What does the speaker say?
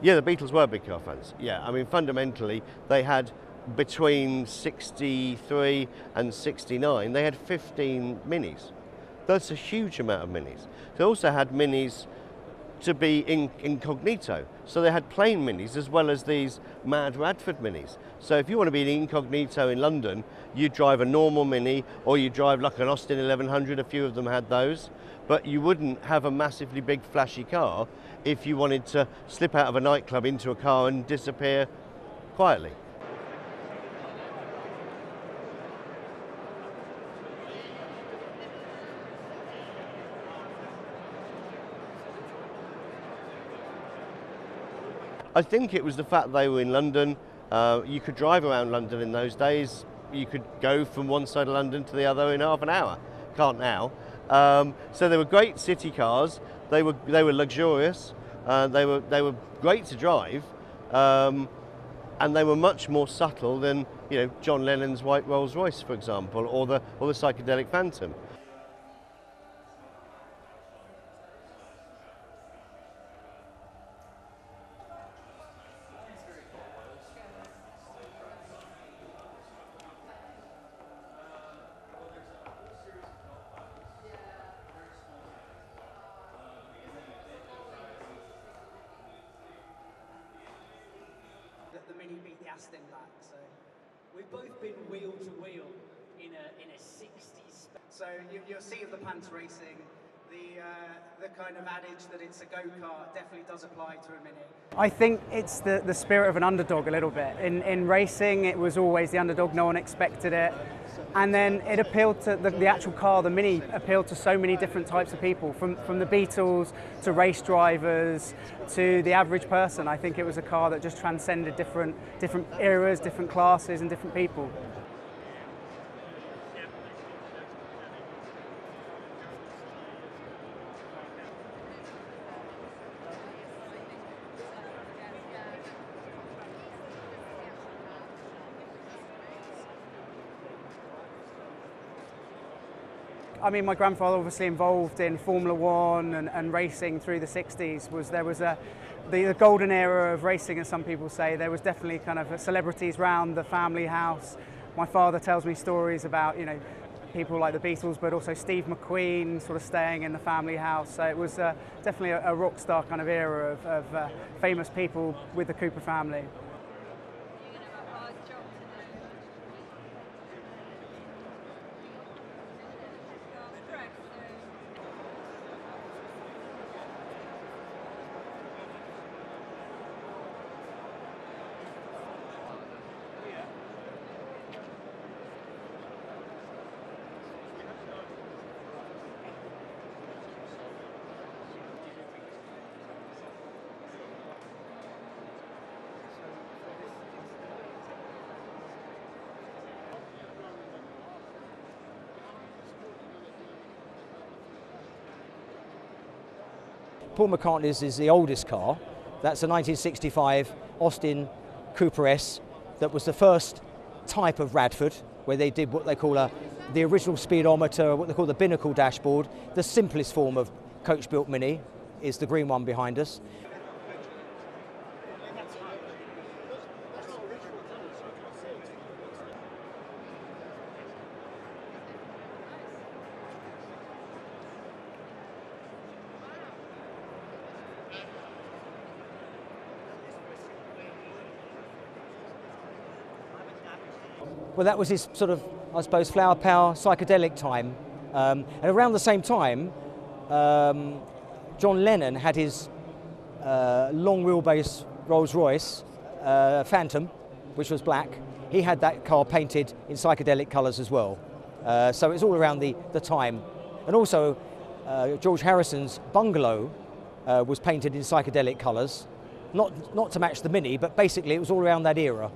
Yeah, the Beatles were big car fans. Yeah, I mean, fundamentally, they had between 63 and 69, they had 15 Minis. That's a huge amount of Minis. They also had Minis to be incognito. So they had plain Minis as well as these mad Radford Minis. So if you want to be an incognito in London, you drive a normal Mini or you drive like an Austin 1100, a few of them had those, but you wouldn't have a massively big flashy car if you wanted to slip out of a nightclub into a car and disappear quietly. I think it was the fact they were in London. You could drive around London in those days. You could go from one side of London to the other in half an hour. Can't now. So they were great city cars. They were luxurious. They were great to drive, and they were much more subtle than John Lennon's white Rolls Royce, for example, or the psychedelic Phantom. The Mini beat the Aston back, so we've both been wheel to wheel in a 60s. So you'll see of the pants racing, the kind of adage that it's a go-kart definitely does apply to a Mini. I think it's the spirit of an underdog a little bit. In racing, it was always the underdog, no one expected it. And then it appealed to the actual car, the Mini appealed to so many different types of people, from the Beatles to race drivers to the average person. I think it was a car that just transcended different eras, different classes and different people. I mean, my grandfather, obviously involved in Formula One and racing through the 60s, there was the golden era of racing, as some people say. There was definitely kind of celebrities round the family house. My father tells me stories about, people like the Beatles, but also Steve McQueen sort of staying in the family house. So it was definitely a rock star kind of era of famous people with the Cooper family. Paul McCartney's is the oldest car. That's a 1965 Austin Cooper S that was the first type of Radford, where they did what they call the original speedometer, what they call the binnacle dashboard. The simplest form of coach-built Mini is the green one behind us. Well, that was his sort of, I suppose, flower power psychedelic time. And around the same time, John Lennon had his long wheelbase Rolls Royce Phantom, which was black. He had that car painted in psychedelic colours as well. So it's all around the time. And also, George Harrison's bungalow was painted in psychedelic colours, not to match the Mini, but basically it was all around that era.